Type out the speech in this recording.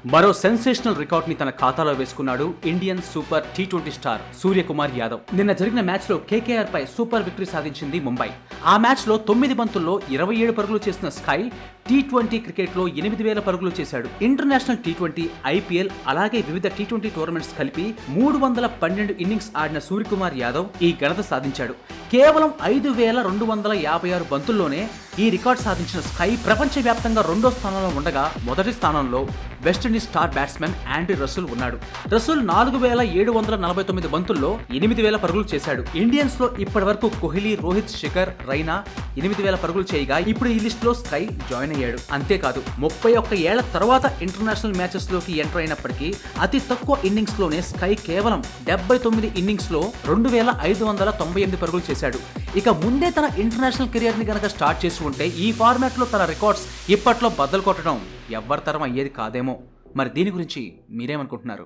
మరో sensational record ని తన ఖాతాలో వేసుకున్నాడు Indian super T20 star Suryakumar Yadav. నిన్న జరిగిన మ్యాచ్ లో కేకేఆర్ పై సూపర్ విక్టరీ సాధించింది ముంబై. ఆ మ్యాచ్ లో 9 బంతుల్లో 27 పరుగులు చేసిన స్కై టీ20 క్రికెట్ లో 8,000 పరుగులు చేశాడు. ఇంటర్నేషనల్ టీ20, ఐపీఎల్ అలాగే వివిధ టీ20 టోర్నమెంట్స్ కలిపి 312 ఇన్నింగ్స్ ఆడిన సూర్యకుమార్ యాదవ్ ఈ ఘనత సాధించాడు. కేవలం 5,256 బంతుల్లోనే ఈ రికార్డ్ సాధించిన స్కై ప్రపంచవ్యాప్తంగా 2వ స్థానంలో ఉండగా మొదటి స్థానంలో West Indies star batsmen Andre Russell ఉన్నాడు. రసూల్ 4,749 బంతుల్లో 8,000 పరుగులు చేశాడు. ఇండియన్స్ లో ఇప్పటి వరకు కోహ్లీ, రోహిత్, శిఖర్, రైనా 8,000 పరుగులు చేయగా ఇప్పుడు ఈ లిస్ట్ లో స్కై జాయిన్ అయ్యాడు. అంతేకాదు 31 ఏళ్ల తర్వాత ఇంటర్నేషనల్ మ్యాచెస్ లోకి ఎంటర్ అయినప్పటికీ అతి తక్కువ ఇన్నింగ్స్ లోనే స్కై కేవలం 79 ఇన్నింగ్స్ లో 2,598 పరుగులు చేశాడు. ఇక ముందే తన ఇంటర్నేషనల్ కెరియర్ ని గనక స్టార్ట్ చేసి ఉంటే ఈ ఫార్మాట్ లో తన రికార్డ్స్ ఇప్పట్లో బద్దలు కొట్టడం ఎవ్వరి తరం అయ్యేది కాదేమో. మరి దీని గురించి మీరేమనుకుంటున్నారు?